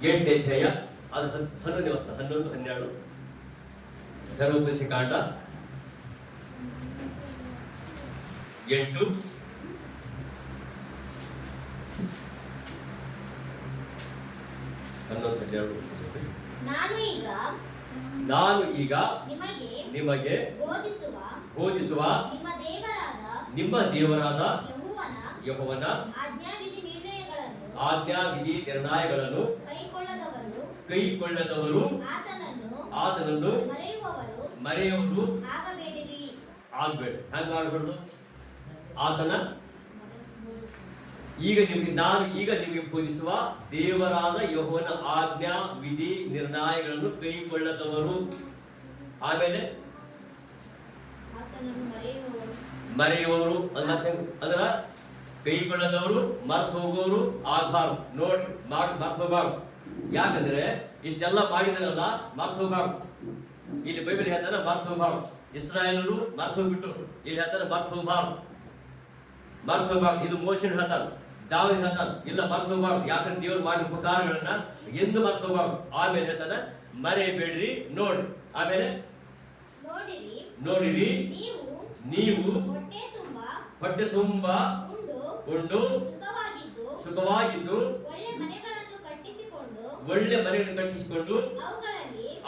8ನೇ ಅಧ್ಯಾಯ ಅದು 11ನೇ ವಚನ 11 12 ಧರ್ಮೋಪದೇಶ ಕಾಂಡ 8 11 12 ನಾನು ಈಗ ನಿಮಗೆ ಬೋಧಿಸುವ ನಿಮ್ಮ ದೇವರಾದ ಯೆಹೋವನ ಆಜ್ಞಾವಿಧಿ ನಿರ್ಣಯಗಳನ್ನು ಕೈಕೊಳ್ಳದವರು ಆತನನ್ನು ಮರೆಯುವುದು ಆಗ್ಬೇಡ. ಹ್ಯಾಂಗ ಮಾಡ್ಬಾರ್ದು? ಆತನ ನಾನು ಈಗ ನಿಮಗೆ ಬೋಧಿಸುವ ದೇವರಾದ ಯೆಹೋವನ ಆಜ್ಞಾ ವಿಧಿ ನಿರ್ಣಯಗಳನ್ನು ಕೈಕೊಳ್ಳದವರು, ಆಮೇಲೆ ಮರೆಯುವವರು ಅದರ ಕೈಕೊಳ್ಳದವರು, ಮರ್ತು ಹೋಗೋರು ಆಗ್ಬಾರ್ದು. ನೋಡ್ರಿ, ಮರ್ತು ಹೋಗ್ಬಾರ್ದು. ಯಾಕಂದ್ರೆ ಇಷ್ಟೆಲ್ಲ ಮಾಡಿದ್ರಲ್ಲ, ಮರ್ತು ಹೋಗ್ಬಾರ್ದು. ಇಲ್ಲಿ ಬೈಬಲ್ ಹೇಳ್ತಾನೆ ಮರ್ತು ಹೋಗ್ಬಾರ್ದು. ಇಸ್ರಾಯೇಲರು ಮರ್ತು ಹೋಗ್ಬಿಟ್ಟು, ಇಲ್ಲಿ ಹೇಳ್ತಾನೆ ಮರ್ತು ಹೋಗ್ಬಾರ್ದು. ಇದು ಮೋಶನ್ ಹೇಳ್ತಾನೆ, ದಾವೀದ ಹೇಳ್ತಾನೆ ಇಲ್ಲ ಮರ್ತು ಹೋಗ್ಬಾರ್ದು. ಯಾಕಂದ್ರೆ ದೇವರು ಮಾಡಿದ ಉಪಕಾರಗಳನ್ನ ಎಂದು ಮರ್ತು ಹೋಗ್ಬಾರ್ದು. ಆಮೇಲೆ ಹೇಳ್ತಾನೆ ಮರೆಯಬೇಡ್ರಿ. ನೋಡ್ರಿ, ಆಮೇಲೆ ನೋಡಿರಿ ನೀವು ಹೊಟ್ಟೆ ತುಂಬಾ ಉಂಡು ಸುಖವಾಗಿದ್ದು ಒಳ್ಳೆ ಮನೆಗಳನ್ನು ಕಟ್ಟಿಸಿಕೊಂಡು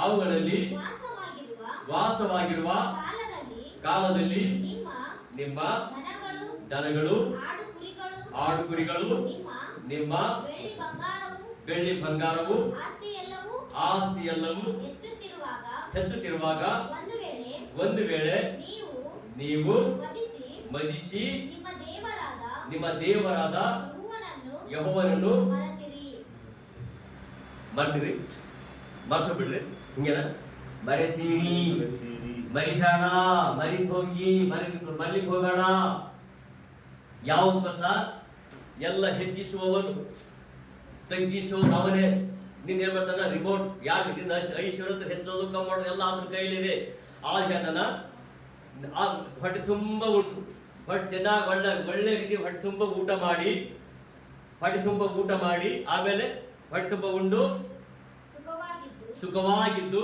ಅವುಗಳಲ್ಲಿ ವಾಸವಾಗಿರುವ ಕಾಲದಲ್ಲಿ ನಿಮ್ಮ ದನಗಳು ಆಡು ಕುರಿಗಳು ನಿಮ್ಮ ಬೆಳ್ಳಿ ಬಂಗಾರವು ಆಸ್ತಿ ಎಲ್ಲವೂ ಹೆಚ್ಚುತ್ತಿರುವಾಗ ಒಂದು ವೇಳೆ ನೀವು ಮದಿಸಿ ನಿಮ್ಮ ದೇವರಾದ ಯೆಹೋವನನ್ನು ಮರ್ತಿರಿ, ಮರ್ತು ಬಿಡ್ರಿ. ಹಿಂಗೇನ ಮರೆತೀರಿ, ಮರಿಬೇಡ, ಮರಿಲಿಕ್ಕೆ ಹೋಗಬೇಡ. ಯಾವುದು ಗೊತ್ತಾ? ಎಲ್ಲ ಹೆಚ್ಚಿಸುವವನು ತಗ್ಗಿಸುವವನು ಅವನೇ. ನೀನ್ ಏನ್ ಮಾಡ್ತಾನ? ರಿಮೋಟ್. ಯಾಕೆ ನಿನ್ನ ಐಶ್ವರ್ಯ ಹೆಚ್ಚೋದು ಕಮ್ಮಿ ಮಾಡೋದು ಎಲ್ಲ ಅವನ ಕೈಲಿದೆ. ಆಗ ಹೇಳ್ತಾನ ಹೊಟ್ಟೆ ತುಂಬ ಉಂಟು, ಹೊಟ್ಟೆ ಚೆನ್ನಾಗಿ ಒಳ್ಳೆ ರೀತಿ ಹೊಟ್ಟೆ ತುಂಬ ಊಟ ಮಾಡಿ ಆಮೇಲೆ ಹೊಟ್ಟೆ ತುಂಬ ಉಂಡು ಸುಖವಾಗಿದ್ದು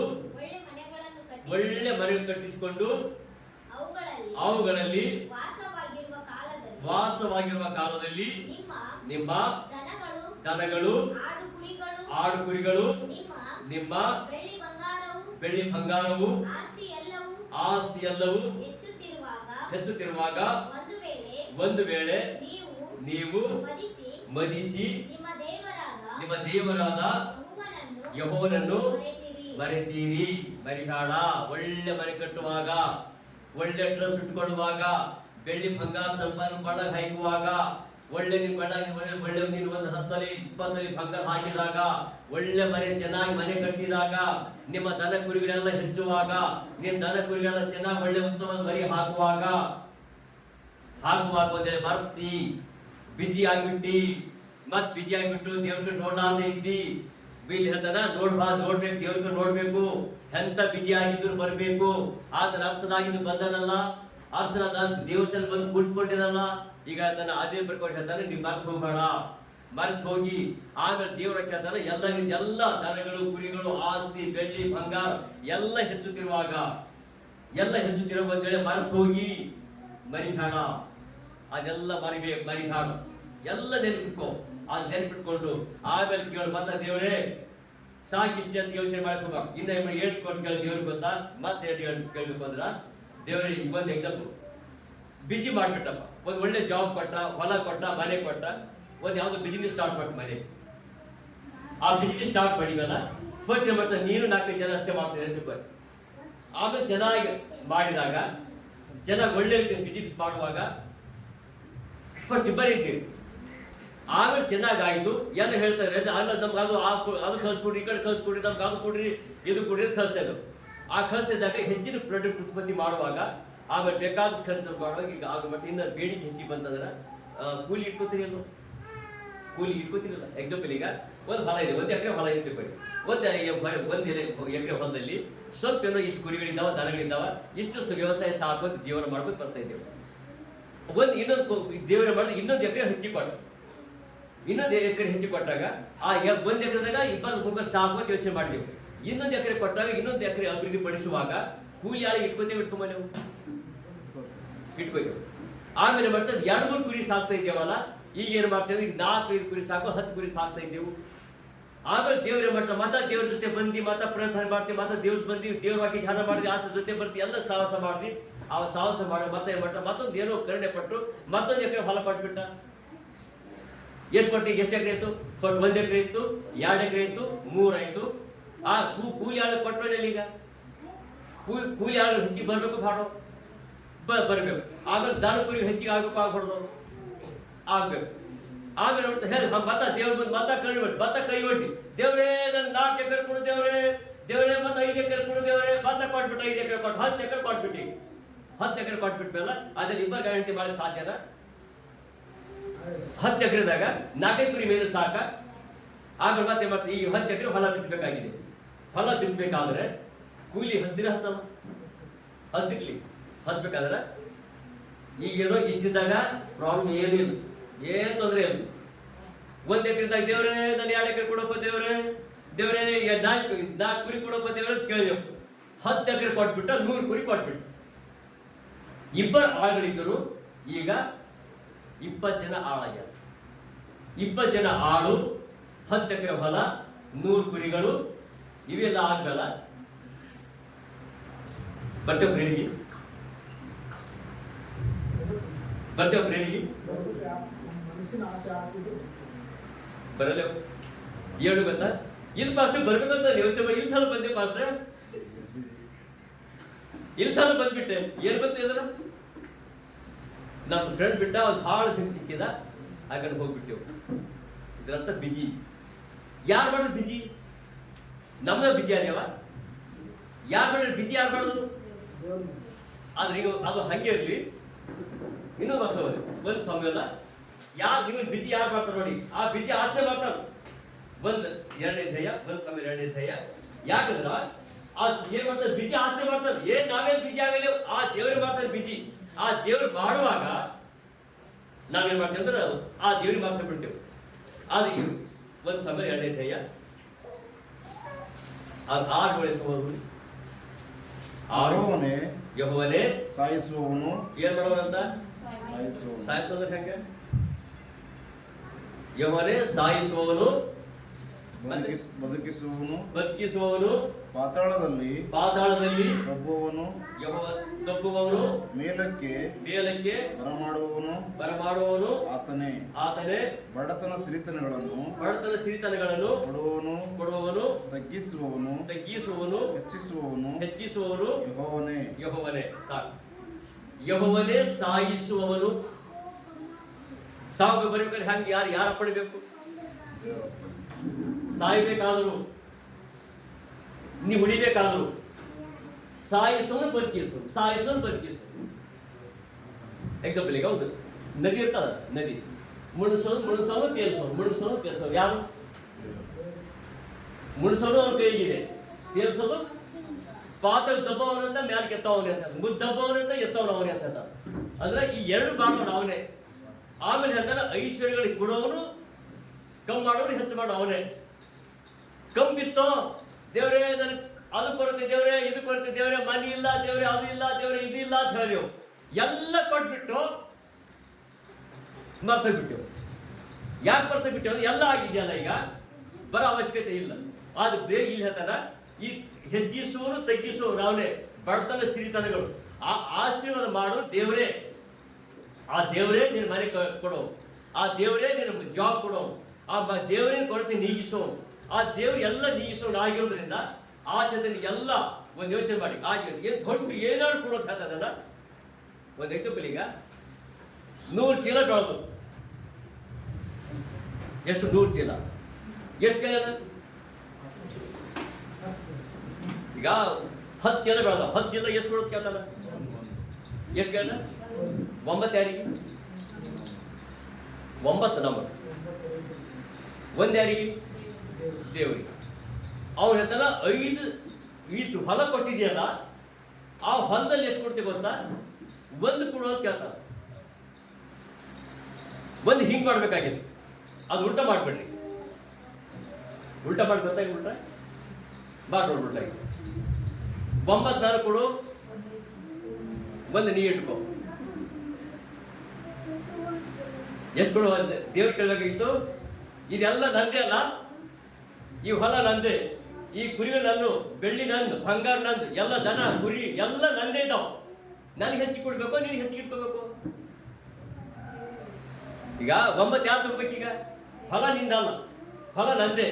ಒಳ್ಳೆ ಮನೆ ಕಟ್ಟಿಸಿಕೊಂಡು ಅವುಗಳಲ್ಲಿ ವಾಸವಾಗಿರುವ ಕಾಲದಲ್ಲಿ ನಿಮ್ಮ ದನಗಳು ಆಡು ಕುರಿಗಳು ನಿಮ್ಮ ಬೆಳ್ಳಿ ಬಂಗಾರವು ಆಸ್ತಿ ಎಲ್ಲವೂ ಹೆಚ್ಚುತ್ತಿರುವಾಗ ಒಂದು ವೇಳೆ ನೀವು ಮದಿಸಿ ನಿಮ್ಮ ದೇವರಾದ ಯೆಹೋವನನ್ನು ಮರೆತೀರಿ. ಮರಿಬೇಡ. ಒಳ್ಳೆ ಮನೆ ಕಟ್ಟುವಾಗ, ಒಳ್ಳೆ ಡ್ರೆಸ್ ಉಟ್ಕೊಳ್ಳುವಾಗ, ಬೆಳ್ಳಿ ಬಂಗಾರ ಸಂಪಾದನೆ ಮಾಡಕ್ ಹಾಕುವಾಗ, ಒಳ್ಳೆ ಒಳ್ಳೆ ನೀನು ಒಂದು 10-20 ಬಂಗಾರ ಹಾಕಿದಾಗ, ಒಳ್ಳೆ ಮನೆ ಚೆನ್ನಾಗಿ ಮನೆ ಕಟ್ಟಿದಾಗ, ನಿಮ್ಮ ದನ ಕುರಿಗಳೆಲ್ಲ ಹೆಚ್ಚುವಾಗ, ನಿಮ್ಮ ದನ ಕುರಿಗಳೆಲ್ಲ ಚೆನ್ನಾಗಿ ಒಳ್ಳೆ ಉತ್ತಮ ಮರಿ ಹಾಕುವಾಗ ಒಂದೇಳೆ ಮರ್ತಿ ಬಿಜಿ ಆಗಿಬಿಟ್ಟು ದೇವ್ರಿಗೆ ನೋಡಲಾರ್ದೆ ಇದ್ದಿ. ಬೀಲ್ ಹೇಳ್ತಾನ ನೋಡ್ಬೇಕು, ದೇವ್ರಿಗೆ ನೋಡ್ಬೇಕು. ಎಂತ ಬಿಜಿ ಆಗಿದ್ರು ಬರ್ಬೇಕು. ಆತನ ಅರಸನಾಗಿದ್ದು ಬಂದನಲ್ಲ, ಅರಸನಾದ ದೇವಸ್ಥಾನ ಬಂದು ಕುಳಿತುಕೊಂಡಿರಲ್ಲ. ಈಗ ಹೇಳ್ತಾನೆ ಅದೇ ಬರ್ಕೊಂಡು ಹೇಳ್ತಾನೆ ನೀವು ಮರ್ತು ಹೋಗಿ. ಆಮೇಲೆ ದೇವರ ಕೇಳ್ತಾನೆ ಎಲ್ಲ ದನಗಳು ಕುರಿಗಳು ಆಸ್ತಿ ಬೆಳ್ಳಿ ಬಂಗಾರ ಎಲ್ಲ ಹೆಚ್ಚುತ್ತಿರುವಾಗ ಒಂದೇಳೆ ಮರ್ತು ಹೋಗಿ. ಮರಿಬೇಡ. ಅದೆಲ್ಲ ಮರಿಬೇಡ. ಎಲ್ಲ ನೆನಪಿಟ್ಕೋ. ಅದು ನೆನಪಿಟ್ಕೊಂಡು ಆಮೇಲೆ ಕೇಳಿ ಮತ್ತೆ ದೇವರೇ ಸಾಕಿಷ್ಟೇ ಅಂತ ಯೋಚನೆ ಮಾಡ್ಕೋಬೇಕು. ಇನ್ನ ಹೇಳ್ಕೊಂಡು ಕೇಳಿ ದೇವ್ರಿಗೆ ಗೊತ್ತಾ? ಮತ್ತೆ ಕೇಳ್ಬೇಕು ಅಂದ್ರ ದೇವರೇ ಒಂದು ಎಕ್ಸಾಂಪಲ್ ಬಿಜಿ ಮಾಡ್ಬಿಟ್ಟಪ್ಪ. ಒಂದು ಒಳ್ಳೆ ಜಾಬ್ ಕೊಟ್ಟ, ಹೊಲ ಕೊಟ್ಟ, ಮನೆ ಕೊಟ್ಟ, ಒಂದು ಯಾವ್ದು ಬಿಸಿನೆಸ್ ಸ್ಟಾರ್ಟ್ ಮಾಡಿ ಮನೆ. ಆ ಬಿಸಿನೆಸ್ ಸ್ಟಾರ್ಟ್ ಮಾಡಿವಲ್ಲ, ಫಸ್ಟ್ ಮಾಡ್ತಾ ನೀನು 4 ಜನ ಅಷ್ಟೇ ಮಾಡ್ತೀನಿ ಅಂತ. ಆಮೇಲೆ ಚೆನ್ನಾಗಿ ಮಾಡಿದಾಗ, ಜನ ಒಳ್ಳೆ ಬಿಸಿನೆಸ್ ಮಾಡುವಾಗ ಫಸ್ಟ್ ಬರೀತೀವಿ. ಆಮೇಲೆ ಚೆನ್ನಾಗಾಯ್ತು ಎಲ್ಲ ಹೇಳ್ತಾರೆ. ಆಮೇಲೆ ನಮ್ಗೆ ಅದು ಕಳ್ಸ್ಕೊಡ್ರಿ, ಈ ಕಡೆ ಕಳ್ಸ್ಕೊಡ್ರಿ, ನಮ್ಗೆ ಅದು ಕೊಡ್ರಿ, ಇದು ಕೊಡ್ರಿ ಅಂತ ಕಳಿಸ್ತಾ ಇದ್ರು. ಆ ಕಳಿಸ್ತಿದ್ದಾಗ ಹೆಚ್ಚಿನ ಪ್ರಾಡಕ್ಟ್ ಉತ್ಪತ್ತಿ ಮಾಡುವಾಗ ಆಮೇಲೆ ಬೇಕಾದಷ್ಟು ಖರ್ಚು ಮಾಡುವಾಗ ಈಗ ಆಗ ಮತ್ತೆ ಇನ್ನು ಬೇಡಿಕೆ ಹೆಚ್ಚಿಗೆ ಬಂತಂದ್ರೆ ಕೂಲಿ ಇಟ್ಕೋತೀರಲ್ಲ. ಎಕ್ಸಾಂಪಲ್ ಈಗ ಒಂದು ಹೊಲ ಇದೆ, 1 ಎಕರೆ ಹೊಲ ಇರ್ಬೇಕು. 1 ಎಕರೆ ಹೊಲದಲ್ಲಿ ಸ್ವಲ್ಪ ಏನೋ ಇಷ್ಟು ಕುರಿಗಳಿದ್ದಾವ, ದನಗಳಿದ್ದಾವ, ಇಷ್ಟು ವ್ಯವಸಾಯ ಸಾಕೋದು ಜೀವನ ಮಾಡ್ಬೇಕು ಬರ್ತಾ ಇದ್ದೇವೆ. ಇನ್ನೊಂದು ದೇವರ ಮಾಡಿದ್ರೆ ಇನ್ನೊಂದು ಎಕರೆ ಹೆಚ್ಚಿಗೆ ಮಾಡಿ ಇನ್ನೊಂದು ಎಕರೆ ಹೆಚ್ಚು ಕೊಟ್ಟಾಗ ಆ 1 ಎಕರೆದಾಗ ಇಬ್ಬರು ಹೋಗೋ ಸಾಕು ಅಂತ ಯೋಚನೆ ಮಾಡಿದೆವು. ಇನ್ನೊಂದು ಎಕರೆ ಕೊಟ್ಟಾಗ ಇನ್ನೊಂದು ಎಕರೆ ಅಭಿವೃದ್ಧಿ ಪಡಿಸುವಾಗ ಕೂಲಿ ಆಳಿಗೆ ಇಟ್ಕೊಂಬ ನಾವು ಇಟ್ಕೊಯ್ತು. ಆಮೇಲೆ ಮಾಡ್ತದೆ 2-3 ಕುರಿ ಸಾಕ್ತಾ ಇದ್ದೇವಲ್ಲ, ಈಗ ಏನು ಮಾಡ್ತೇವೆ, ಈಗ 4-5 ಕುರಿ ಸಾಕು 10 ಕುರಿ ಸಾಕ್ತಾ ಇದ್ದೆವು. ಆಮೇಲೆ ದೇವ್ರ ಮಟ್ಟ ಮತ ದೇವ್ರ ಜೊತೆ ಬಂದು ಮತ ಪ್ರಾರ್ಥನೆ ಮಾಡ್ತೀವಿ, ಮತ ದೇವ್ರ ಬಂದು ದೇವ್ರ ಹಾಕಿ ಧ್ಯಾನ ಮಾಡಿದ್ವಿ, ಆತ ಜೊತೆ ಬರ್ತೀವಿ, ಎಲ್ಲ ಸಾಹಸ ಮಾಡಿದ್ವಿ. ಆ ಸಾಹಸ ಮಾಡಿ ಮತ್ತೆ ಮಟ್ಟ ಮತ್ತೊಂದು ಏನೋ ಕರುಣೆ ಪಟ್ಟು ಮತ್ತೊಂದು ಎಕರೆ ಹೊಲ ಪಟ್ಬಿಟ್ಟ. ಎಷ್ಟು ಕೊಟ್ಟಿಗೆ ಎಷ್ಟು ಎಕರೆ ಇತ್ತು? 1 ಎಕರೆ ಇತ್ತು, 2 ಎಕರೆ ಇತ್ತು, 3 ಆಯ್ತು. ಆ ಕೂಲಿ ಆಳು ಕೊಟ್ಟರೆ ಈಗ ಕೂಲಿ ಆಳು ಹೆಚ್ಚಿಗೆ ಬರ್ಬೇಕು, ಬಾಡೋ ಬರ್ಬೇಕು. ಆಮೇಲೆ ದನ ಕುರಿ ಹೆಚ್ಚಿಗೆ ಆಗ್ಬೇಕು, ಆಗ್ಬಾರ್ದು ಆಗ್ಬೇಕು. ಆಮೇಲೆ ಮತ ದೇವ್ರ ಬಂದು ಮತ ಕೈ ಒಡ್ಡಿ ದೇವ್ರೇ ನನ್ 4 ಎಕರೆ ಕೊಡು ದೇವ್ರೇ ಮತ್ತೆ 5 ಎಕರೆ ಕೊಡು ದೇವ್ರೇ, ಮತ ಕೊಟ್ಬಿಟ್ಟು 5 ಎಕರೆ ಕೊಟ್ಟು 10 ಎಕರೆ ಕೊಟ್ಬಿಟ್ಟು 10 ಎಕರೆ ಕೊಟ್ಬಿಟ್ಮೇಲೆ ಅದ್ರಲ್ಲಿ ಇಬ್ಬರು ಗ್ಯಾರಂಟಿ ಮಾಡಿ ಸಾಧ್ಯನಾ? 10 ಎಕರೆದಾಗ 4 ಕುರಿ ಮೇಲೆ ಸಾಕ. ಆಮೇಲೆ ಮತ್ತೆ ಈ 10 ಎಕರೆ ಹೊಲ ಬಿತ್ತಬೇಕಾಗಿದೆ. ಹೊಲ ಬಿತ್ತಬೇಕಾದ್ರೆ ಕೂಲಿ ಹಸ್ದಿನ ಹಚ್ಚಲ್ಲ, ಹಚ್ಬೇಕಾದ್ರೆ ಈಗೇನೋ ಇಷ್ಟಿದ್ದಾಗ ಪ್ರಾಬ್ಲಮ್ ಏನಿಲ್ಲ, ಏನ್ ತೊಂದರೆ ಇಲ್ಲ. 1 ಎಕರೆದಾಗ ದೇವ್ರೇ ನಾನು 2 ಎಕರೆ ಕೊಡಪ್ಪ ದೇವ್ರೇ 4 ಕುರಿ ಕೊಡಪ್ಪ ದೇವ್ರೆ ಕೇಳಿದೆವು. 10 ಎಕರೆ ಕೊಟ್ಬಿಟ್ಟ 100 ಕುರಿ ಕೊಟ್ಬಿಟ್ಟು ಇಬ್ಬರು ಆಳುಗಳಿದ್ದರು. ಈಗ 20 ಜನ ಆಳಾಗ್ಯಾರ. 20 ಜನ ಆಳು, 10 ಎಕರೆ ಹೊಲ, 100 ಕುರಿಗಳು, ಇವೆಲ್ಲ ಆಗ್ಬೇಡ. ಬರ್ತೇವೆ ಪ್ರೇಣಿಗೆ ಬರಲ್ಲ ಏನು ಗೊತ್ತಾ, ಇಲ್ಲಿ ಪಾಸ್ಟ್ರೆ ಬರ್ಬೇಕಂತ ಯೋಚನೆ ಇಲ್ಲಿ ಥರ ಬಂದೆ ಪಾಸ್ಟ್ರೆ, ಇಲ್ಲಿ ಥರ ಬಂದ್ಬಿಟ್ಟೆ. ಏನ್ ಬಂತ ಇದ್ರ ನಮ್ಮ ಫ್ರೆಂಡ್ ಬಿಟ್ಟ, ಅವ್ನು ಭಾಳ ದಿನ ಸಿಕ್ಕಿದ, ಆ ಕಡೆ ಹೋಗ್ಬಿಟ್ಟೆವು. ಇದ್ರಂತ ಬಿಜಿ ಯಾರು ಮಾಡೋದು? ಬಿಜಿ ನಮ್ದ ಬಿಜಿ ಆಗ್ಯಾವ. ಯಾರು ಮಾಡೋದು ಬಿಜಿ? ಯಾರು ಮಾಡೋದು? ಆದ್ರೆ ಈಗ ಅದು ಹಂಗೆ ಇರ್ಲಿ. ಇನ್ನೊಂದು ವರ್ಷ ಒಂದು ಸಮಯ ಯಾರು ಇನ್ನೊಂದು ಬಿಜಿ ಯಾರು ಮಾಡ್ತಾರೆ ನೋಡಿ, ಆ ಬಿಜಿ ಆದ್ಮೇ ಮಾಡ್ತಾರೆ. 2ನೇ ಧ್ಯೇಯ, ಒಂದು ಸಮಯ 2ನೇ ಧ್ಯೇಯ. ಯಾಕಂದ್ರ ಆ ಏನ್ ಮಾಡ್ತಾರೆ, ಬಿಜಿ ಆದ್ಮೇ ಮಾಡ್ತಾರೆ. ಏನ್ ನಾವೇನ್ ಬಿಜಿ ಆಗಲಿ, ಆ ದೇವ್ರಿಗೆ ಮಾಡ್ತಾರೆ ಬಿಜಿ. ಆ ದೇವ್ರು ಮಾಡುವಾಗ ನಾವೇನ್ ಮಾಡ್ತೇವೆ ಅಂದ್ರೆ ಆ ದೇವ್ರಿಗೆ ಮಾತ್ರ ಬಿಡ್ತೇವೆ. ಆದ್ರೆ ಒಂದು ಸಮಯ 2ನೇ ಧ್ಯೇಯ, ಅದು 6 ವಯಸ್ಸು. ಯೆಹೋವನೇ ಸಾಯಿಸುವವನು. ಏನ್ ಮಾಡೋರಂತ? ಸಾಯಿಸೋದ್ರೆ ಹೆಂಗೆ? ಯೆಹೋವನೇ ಸಾಯಿಸುವವನು, ಬದುಕಿಸುವವನು, ಪಾತಾಳದಲ್ಲಿ ಕಬ್ಬುವವನು, ಮೇಲಕ್ಕೆ ಬರಮಾಡುವವನು ಆತನೇ. ಬಡತನ ಸಿರಿತನಗಳನ್ನು ಕೊಡುವವನು, ತಗ್ಗಿಸುವವನು, ಹೆಚ್ಚಿಸುವವನು ಯೆಹೋವನೇ. ಸಾಕು. ಯೆಹೋವನೇ ಸಾಯಿಸುವವನು. ಸಾವು ಬರಬೇಕಾದ್ರೆ ಹಂಗೆ ಯಾರು ಪಡಿಬೇಕು? ಸಾಯ್ಬೇಕಾದ್ರು, ನೀವು ಉಳಿಬೇಕಾದ್ರು ಸಾಯಿಸೋನು ಬದುಕಿಸೋನು. ಎಕ್ಸಾಂಪಲ್ ಈಗ ಹೌದು, ನದಿ ಇರ್ತದ, ನದಿ ಮುಳುಸೋನು ತೇಲ್ಸೋನು. ಯಾರು ಮುಳುಸೋನು? ಅವ್ರ ಕೈಗಿದೆ. ತೇಲ್ಸೋದು ಪಾತ್ರ ದಬ್ಬವನಿಂದ ಮ್ಯಾಲ ಕೆತ್ತವನೇ ಅಂತ, ಮುದ್ದಬ್ಬವನಿಂದ ಎತ್ತವನು ಅವನೇ ಅಂತ. ಅಂದ್ರೆ ಈ 2 ಮಾಡೋನು ಅವನೇ. ಆಮೇಲೆ ಹೇಳ್ತಾನೆ ಐಶ್ವರ್ಯಗಳಿಗೆ ಕೊಡೋವನು, ಕಮ್ಮಿ ಮಾಡೋರು ಹೆಚ್ಚು ಮಾಡೋ ಅವನೇ. ಕಂಬಿತ್ತೋ ದೇವ್ರೇ ನನ್ ಅದು ಕೊರತೆ ದೇವ್ರೇ, ಇದು ಕೊರತೆ ದೇವ್ರೇ, ಮನಿ ಇಲ್ಲ ದೇವ್ರೇ, ಅದು ಇಲ್ಲ ದೇವ್ರೇ, ಇದು ಇಲ್ಲ ಅಂತ ಹೇಳಿದೆವು. ಎಲ್ಲ ಕೊಟ್ಬಿಟ್ಟು ಮರ್ತೋಗ್ಬಿಟ್ಟೆವು. ಯಾಕೆ ಮರ್ತೋಗ್ಬಿಟ್ಟೆವು? ಎಲ್ಲ ಆಗಿದೆಯಲ್ಲ, ಈಗ ಬರೋ ಅವಶ್ಯಕತೆ ಇಲ್ಲ. ಆದ್ರೆ ಬೇಗ ಇಲ್ಲಿ ಹೇಳ್ತಾನ, ಈ ಹೆಚ್ಚಿಸುವನು ತಗ್ಗಿಸುವನು ಅವನೇ. ಬಡತನ ಸಿರಿತನಗಳು ಆ ಆಶೀರ್ವಾದ ಮಾಡು ದೇವರೇ. ಆ ದೇವರೇ ನಿನ್ನ ಮನೆ ಕೊಡೋ, ಆ ದೇವರೇ ನಿನ್ನ ಜಾಬ್ ಕೊಡೋ, ಆ ದೇವರೇ ಕೊರತೆ ನೀಗಿಸೋ, ಆ ದೇವ್ರು ಎಲ್ಲ ನೀಗಿಸೋನು ಆಗಿರೋದ್ರಿಂದ ಆ ಜೊತೆ ಎಲ್ಲ ಒಂದು ಯೋಚನೆ ಮಾಡಿ. ಏನು ದೊಡ್ಡ ಏನಾದ್ರು ಕೊಡೋದು ಹೇಳ್ತದಲ್ಲ. ಒಂದು ಎಕ್ಸಾಂಪಲ್, ಈಗ 100 ಚೀಲ ಬೆಳೆದು ಎಷ್ಟು? 100 ಚೀಲ ಎಷ್ಟು ಕೇಳ? ಈಗ 10 ಚೀಲ ಬೆಳೆದ, 10 ಚೀಲ ಎಷ್ಟು ಕೊಡೋದು ಕೇಳ್ತಾನ? ಎಷ್ಟು ಕೇಳ? 9 ಯಾರಿಗೆ? 9 ನಂಬರ್. 1 ಯಾರಿಗೆ? ದೇವರಿಗೆ. ಅವ್ರು ಹೇಳ್ತಾನ 5 ಇಷ್ಟು ಹೊಲ ಕೊಟ್ಟಿದೆಯಲ್ಲ, ಆ ಹೊಲದಲ್ಲಿ ಎಷ್ಟು ಕೊಡ್ತೀವಿ ಗೊತ್ತಾ? 1 ಕೊಡೋದು ಕೇಳ್ತಾನ. 1 ಹಿಂಗ್ ಮಾಡ್ಬೇಕಾಗಿದೆ. ಅದು ಉಲ್ಟಾ ಮಾಡ್ಬೇಡ್ರಿ. ಉಲ್ಟಾ ಮಾಡಿ ಗೊತ್ತಾಗಿ ಉಲ್ಟಾ ಮಾಡ್ಬಿಡ್ರಿ. ಉಲ್ಟಾಗಿ 9 ನಾನು ಕೊಡು, 1 ನೀ ಇಟ್ಕೋ. ಎಷ್ಟು ಕೊಡು? ದೇವ್ರ ಕೇಳಬೇಕಾಗಿತ್ತು, ಇದೆಲ್ಲ ನಂದೇ ಅಲ್ಲ, ಈ ಹೊಲ ನಂದೇ, ಈ ಕುರಿಗಳು ನಂದು, ಬೆಳ್ಳಿ ನಂದು, ಬಂಗಾರ ನಂದು, ಎಲ್ಲ ದನ ಕುರಿ ಎಲ್ಲ ನಂದೇ ಇದ್ದಾವ. ನನಗೆ ಹೆಚ್ಚಿಗೆ ಕೊಡ್ಬೇಕು, ನಿನಗೆ ಹೆಚ್ಚಿಗೆ ಇಟ್ಕೋಬೇಕು. ಈಗ 9 ಯಾರು ತಗೋಬೇಕೀಗ? ಹೊಲ ನಿಂದಲ್ಲ, ಹೊಲ ನಂದೇ,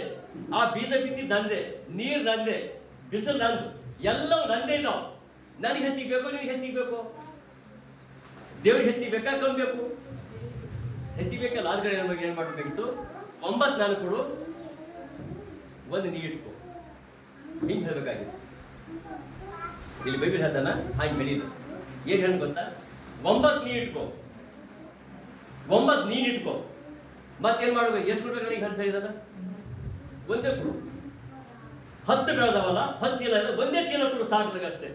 ಆ ಬೀಜ ಬಿತ್ತಿದ್ದು ನಂದೇ, ನೀರು ನಂದೇ, ಬಿಸಿಲು ನಂದು, ಎಲ್ಲವೂ ನಂದೇ ಇದ್ದಾವ. ನನಗೆ ಹೆಚ್ಚಿಗೆ ಬೇಕು, ನಿನಗೆ ಹೆಚ್ಚಿಗೆ ಬೇಕು. ದೇವ್ರಿಗೆ ಹೆಚ್ಚಿಗೆ ಬೇಕಾ ಕಮ್ಮಿ ಬೇಕು? ಹೆಚ್ಚಿಗೆ ಬೇಕಲ್ಲ. ಆದ್ರೆ ಏನು ಮಾಡಬೇಕಾಗಿತ್ತು? 9 ನಾನು ಕೊಡು, 1 ನೀ ಇಟ್ಕೋ. ಹಿಂಗೆ ಹೇಳ್ಬೇಕಾಗಿತ್ತು. ಇಲ್ಲಿ ಬೈಬಲ್ ಹೇಳ್ತಾನ ಹಾಗೆ ಹೇಳಿಲ್ಲ. ಏನ್ ಹೇಳಿ ಗೊತ್ತಾ? 9 ನೀ ಇಟ್ಕೋ, 9 ನೀನ್ ಇಟ್ಕೋ. ಮತ್ತೇನ್ ಮಾಡ್ಬೇಕು? ಎಷ್ಟು ಕೊಡ್ಬೇಕು ನನಗೆ ಅಂತ ಹೇಳಿದಾನ? 1 ಕೊಡು. 10 ಬೆಳೆದವಲ್ಲ, 10 ಚೀಲ ಇಲ್ಲ, 1 ಚೀಲ ಕೊಡು ಸಾಕು ಅಷ್ಟೇ.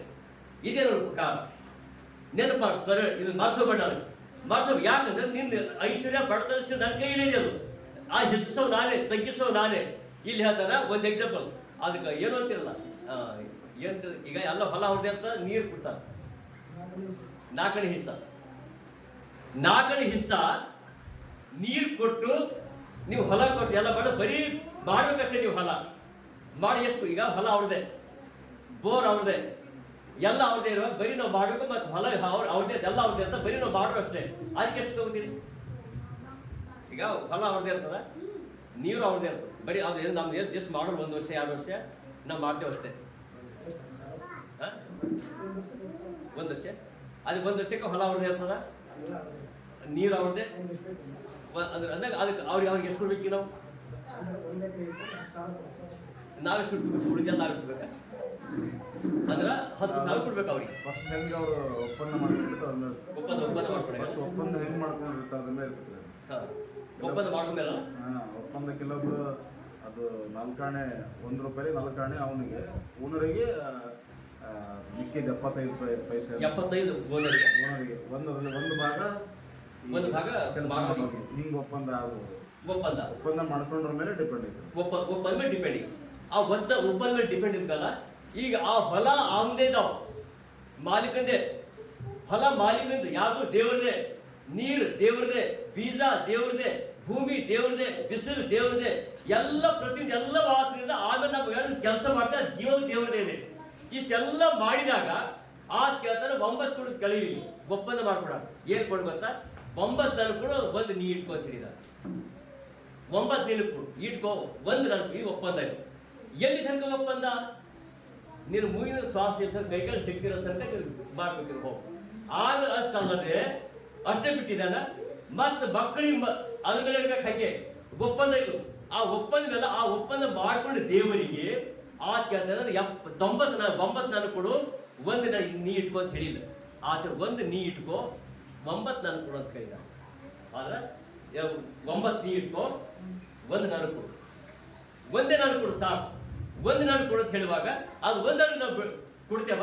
ಇದೇ ನೋಡು ಕಾಲ. ನೆನಪು ಮಾಡಿಸ್ತಾರೆ, ಇದು ಮಾರ್ಕೋಬೇಡ. ಯಾಕಂದ್ರೆ ನಿನ್ನ ಐಶ್ವರ್ಯ ಬಡತನ ನನ್ನ ಕೈಲೇ ಇದೆ. ಅದು ಆ ಹೆಚ್ಚಿಸೋ ನಾನೇ, ತಗ್ಗಿಸೋ ನಾನೇ. ಇಲ್ಲಿ ಹೇಳ್ತಾನ ಒಂದು ಎಕ್ಸಾಂಪಲ್. ಅದಕ್ಕೆ ಏನು ಅಂತಿರಲ್ಲ, ಏನ್ ಈಗ ಎಲ್ಲ ಹೊಲ ಹೊಡೆದ ಅಂತ ನೀರು ಕೊಡ್ತಾರ. 4ನೇ ಹಿಸ್ಸ ನೀರು ಕೊಟ್ಟು ನೀವು ಹೊಲ ಕೊಟ್ಟು ಎಲ್ಲ ಮಾಡ ಬರೀ ಮಾಡ್ಬೇಕಷ್ಟೇ. ನೀವು ಹೊಲ ಮಾಡಿ ಎಷ್ಟು? ಈಗ ಹೊಲ ಅವ್ರದೇ, ಬೋರ್ ಅವ್ರದೇ, ಎಲ್ಲ ಅವ್ರದೇ ಇರುವಾಗ ಬರೀ ನಾವು ಮಾಡಬೇಕು. ಮತ್ತೆ ಹೊಲ ಅವ್ರದೇ, ಎಲ್ಲ ಅವ್ರದೇ ಅಂತ ಬರೀ ನಾವು ಮಾಡೋರು ಅಷ್ಟೇ. ಅದಕ್ಕೆ ಎಷ್ಟು ತಗೋತೀರಿ? ಈಗ ಹೊಲ ಅವ್ರದೇ ಇರ್ತದ, ನೀರು ಅವ್ರದೇ ಇರ್ತದೆ. ಬರೀ ಅದು ನಮ್ದು ಏನು ಜಸ್ಟ್ ಮಾಡೋರು 1 ವರ್ಷ 2 ವರ್ಷ ನಾವು ಮಾಡ್ತೇವೆ ಅಷ್ಟೇ. 1 ವರ್ಷ ಅದು 1 ವರ್ಷಕ್ಕೆ ಹೊಲ ಅವ್ರದೇ ಇರ್ತದ, ನೀರು ಅವ್ರದೇ. ಅಂದಾಗ ಅದಕ್ಕೆ ಅವ್ರಿಗೆ ಎಷ್ಟು ಕೊಡ್ಬೇಕು? ನಾವೇ ಸುಟ್ಬೇಕು, ಉಳಿದ ನಾವೇ ಕೊಡ್ಬೇಕಾ? ಅಂದ್ರೆ 10,000 ಕೊಡ್ಬೇಕು ಅವ್ರಿಗೆ. ಫಸ್ಟ್ ಹೆಂಗೆ ಅವರು ಒಪ್ಪಂದ ಮಾಡ್ಕೊಂಡಿರ್ತಾರೆ, ಒಪ್ಪಂದ ಹೆಂಗೆ ಮಾಡ್ಕೊಂಡಿರ್ತಾರೆ ಅದನ್ನೇ ಇರ್ತದೆ. ಒಪ್ಪಂದ ಮಾಡ್ಕೊಂಡ್ಮೇಲೆ ಒಪ್ಪಂದ ಕೆಲವೊಬ್ರು ಅದು 4 ಆಣೆ, 1 ರೂಪಾಯಿ 4 ಆಣೆ ಅವನಿಗೆ, ಓನರಿಗೆ ಮಿಕ್ಕಿದ 75 ಪೈಸೆ. 75 ಓನರಿಗೆ, ಒಂದು ಭಾಗ ಕೆಲಸ ಹಿಂಗೆ ಒಪ್ಪಂದ ಆಗುವುದು. ಒಪ್ಪಂದ ಮಾಡ್ಕೊಂಡ್ರ ಮೇಲೆ ಡಿಪೆಂಡ್ ಐತೆ. ಒಪ್ಪಂದ ಮೇಲೆ ಡಿಪೆಂಡ್. ಆ ಒಪ್ಪಂದ ಮೇಲೆ ಡಿಪೆಂಡ್ ಇದ್ದಲ್ಲ. ಈಗ ಆ ಹೊಲ ಅವನದೇ ಇದ್ದಾವ, ಮಾಲೀಕಂದೇ. ಹೊಲ ಮಾಲೀಕಂದು ಯಾವುದು? ದೇವ್ರದೇ. ನೀರು ದೇವ್ರದೇ, ಬೀಜ ದೇವ್ರದೇ, ಭೂಮಿ ದೇವ್ರದೇ, ಬಿಸಿಲು ದೇವ್ರದೇ, ಎಲ್ಲ ಪ್ರತಿಯೊಂದು ಎಲ್ಲ ವಾಸನೆಯಿಂದ. ಆಮೇಲೆ ನಾವು ಕೆಲಸ ಮಾಡ್ತಾ ಜೀವನ ದೇವ್ರದೇ ಇದೆ. ಇಷ್ಟೆಲ್ಲ ಮಾಡಿದಾಗ ಆ ಕೇಳ್ತಾರೆ 9 ಕೊಡು ಕಳೀಲಿ, ಒಪ್ಪಂದ ಮಾಡ್ಕೊಡ. ಏನ್ ಕೊಡು ಗೊತ್ತಾ? 9 ನಾನು ಕೊಡು, 1 ನೀ ಇಟ್ಕೋ ಅಂತ ಹೇಳಿದ. 9 ನೀನು ಕೊಡು, ಇಟ್ಕೋ, 1 ನಾನು. ಈ ಒಪ್ಪಂದ ಇದೆ. ಎಲ್ಲಿ ತನಕ ಒಪ್ಪಂದ? ನೀನು ಮೂಗಿನ ಶ್ವಾಸ ಇರ್ತಾರೆ, ಕೈಕಾಲು ಶಕ್ತಿ ಇರೋ ತನಕ ಮಾಡ್ಬೇಕಿರು ಹೋಗು. ಆಮೇಲೆ ಅಷ್ಟಲ್ಲದೆ ಅಷ್ಟೇ ಬಿಟ್ಟಿದ್ದಾನ. ಮತ್ತೆ ಮಕ್ಕಳಿಗೆ ಅದ್ರ ಮೇಲೆ ಇರ್ಬೇಕು. ಹಾಗೆ ಒಪ್ಪಂದ ಇದು. ಆ ಒಪ್ಪಂದ ಮೇಲೆ ಆ ಒಪ್ಪಂದ ಮಾಡ್ಕೊಂಡು ದೇವರಿಗೆ ಆ ಕೇಳ್ತಾರೆ 9 ನಾನು ಕೊಡು, 1 ನೀ ಇಟ್ಕೋ ಅಂತ ಹೇಳಿಲ್ಲ. ಆತ 1 ನೀ ಇಟ್ಕೋ, 9 ನಾನು ಕೊಡು ಅಂತ ಹೇಳಿದ. ಆದ್ರೆ 9 ನೀ ಇಟ್ಕೋ, 1 ನಾನು ಕೊಡು. 1 ನಾನು ಕೊಡು ಸಾಕು. 1 ನಾನು ಕೊಡು ಅಂತ ಹೇಳುವಾಗ ಅದು 1 ನಾವು ಕೊಡ್ತೇವ?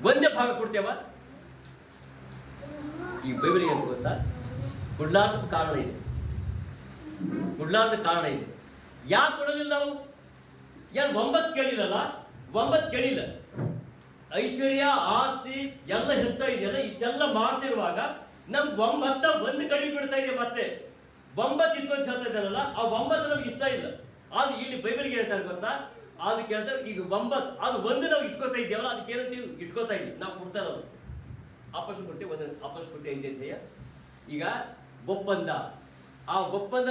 1 ಭಾಗ ಕೊಡ್ತೇವ? ಈ ಬೈಬಲಿಗೆ ಏನು ಗೊತ್ತಾ? ಕೊಡ್ಲಾರ್ದ ಕಾರಣ ಇದೆ. ಯಾಕೆ ಕೊಡೋದಿಲ್ಲ ನಾವು? ಯಾರು 9 ಕೇಳಿಲ್ಲಲ್ಲ? 9 ಕೇಳಿಲ್ಲ. ಐಶ್ವರ್ಯ, ಆಸ್ತಿ ಎಲ್ಲ ಹೆಸ್ತಾ ಇದೆಯಲ್ಲ, ಇಷ್ಟೆಲ್ಲ ಮಾಡ್ತಿರುವಾಗ ನಮ್ಗೆ 1 ಕಡಿಮೆ ಬಿಡ್ತಾ ಇದೆ. ಮತ್ತೆ 9 ಇಟ್ಕೊಂಡು ಹೇಳ್ತಾ ಇದ್ದಾರಲ್ಲ, ಆ 9 ನಮ್ಗೆ ಇಷ್ಟ ಇಲ್ಲ. ಅದು ಇಲ್ಲಿ ಬೈಬಲ್ಗೆ ಹೇಳ್ತಾರೆ ಗೊತ್ತಾ? ಅದು ಕೇಳ್ತಾರೆ ಈಗ 9 ಅದು 1 ನಾವು ಇಟ್ಕೋತಾ ಇದ್ದೇವಲ್ಲ, ಅದಕ್ಕೆ ಏನಂತೀವಿ? ಇಟ್ಕೋತಾ ಇದ್ವಿ ನಾವು, ಕೊಡ್ತಾ ಇಲ್ಲ. ಅಪಶು ಕೊಡ್ತೇವೆ, 1 ಅಪಶು ಕೊಟ್ಟೆ. ಈಗ ಒಪ್ಪಂದ, ಆ ಒಪ್ಪಂದ